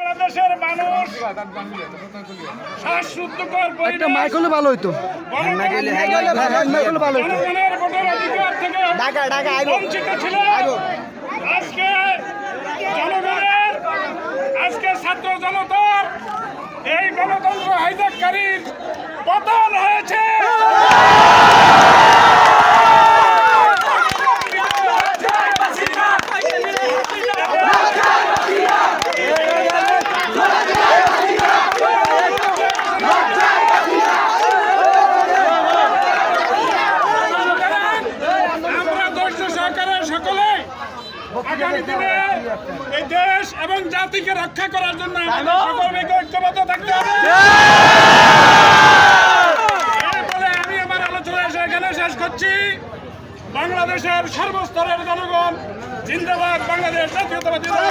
বাংলাদেশের মানুষ শ্বাসরুদ্ধকর একটা মাইক হলে ভালো হইতো। জনগণের ভোটের অধিকার থেকে বঞ্চিত ছিল। আজকে জনগণের ছাত্র জনতার এই গণতন্ত্র হাইজ্যাককারীর পতন হয়েছে। আগামী দিনে এই দেশ এবং জাতিকে রক্ষা করার জন্য আমাদের সকলকে ঐক্যবদ্ধ থাকতে হবে। এরপরে আমি আমার আলোচনা এখানে শেষ করছি। বাংলাদেশের সর্বস্তরের জনগণ জিন্দাবাদ, বাংলাদেশ জাতীয়তাবাদী দল।